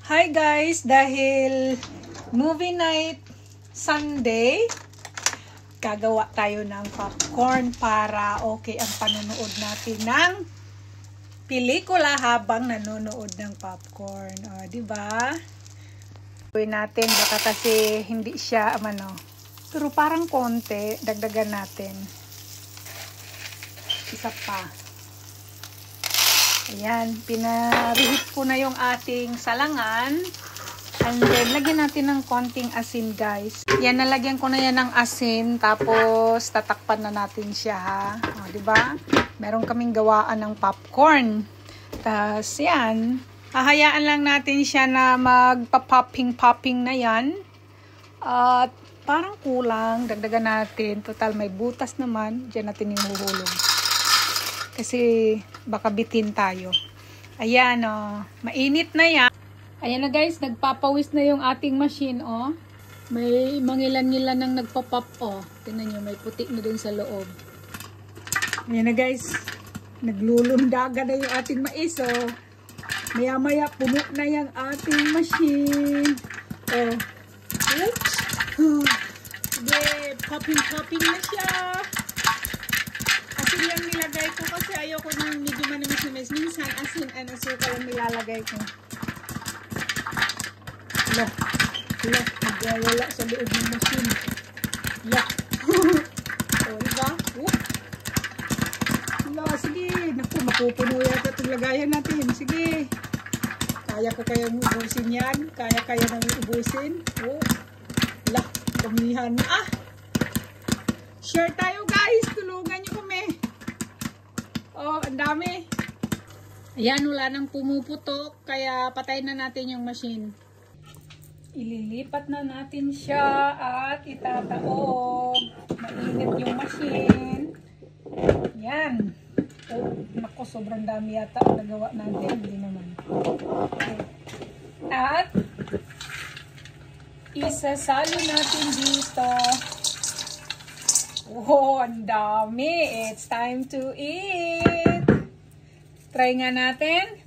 Hi guys, dahil movie night Sunday, gagawa tayo ng popcorn para okay ang panonood natin ng pelikula habang nanonood ng popcorn. O, di ba? Gawin natin baka kasi hindi siya pero parang konti, dagdagan natin. Isa pa. Ayan, pinarihit ko na yung ating salangan. And then, lagyan natin ng konting asin, guys. Yan, nalagyan ko na yan ng asin. Tapos, tatakpan na natin siya, ha? O, diba? Meron kaming gawaan ng popcorn. Tapos, yan. Hahayaan lang natin siya na magpa-popping na yan. At, parang kulang. Dagdagan natin. Total, may butas naman. Diyan natin ihuhulog. Kasi baka bitin tayo. Ayan, mainit na yan. Ayan na guys, nagpapawis na yung ating machine, May mangilan-ngilan nang nagpa-pop, Tingnan nyo, may puti na din sa loob. Ayan na guys, naglulundaga na yung ating mais, Maya-maya, puno na yung ating machine. Oops. Yeah, popping na siya. Asin yung nilagay ko kasi ayoko nang medyo manamis-namis. Minsan asin and asukal ang nilalagay ko. Look. Nagwawala sa loob ng machine. Look. Diba? Sige. Naku, mapupuno yata itong lagayan natin. Sige. Kaya ko kayang ubusin yan. Kaya namin ubusin. Damihan na. Share tayo guys. Tulungan nyo kami. Ang dami. Ayan, wala nang pumuputok. Kaya patay na natin yung machine. Ililipat na natin siya at itataob. Mainit yung machine. Yan. Naku, sobrang dami yata ang nagawa natin. Hindi naman. At isasalo natin dito. Ang dami. It's time to eat. Try nga natin.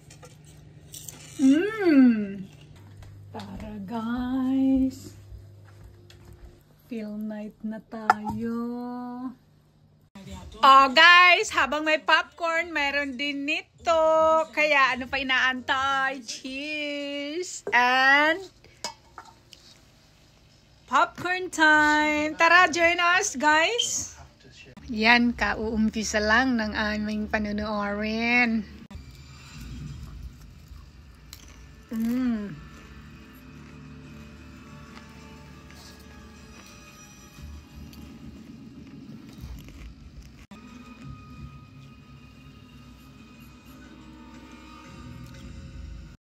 Tara guys. Film night na tayo. Guys, habang may popcorn, mayroon din nito. Kaya ano pa inaantay? Cheers! And popcorn time! Tara, join us, guys! Yan, kauumpisa lang ng aming panonoorin.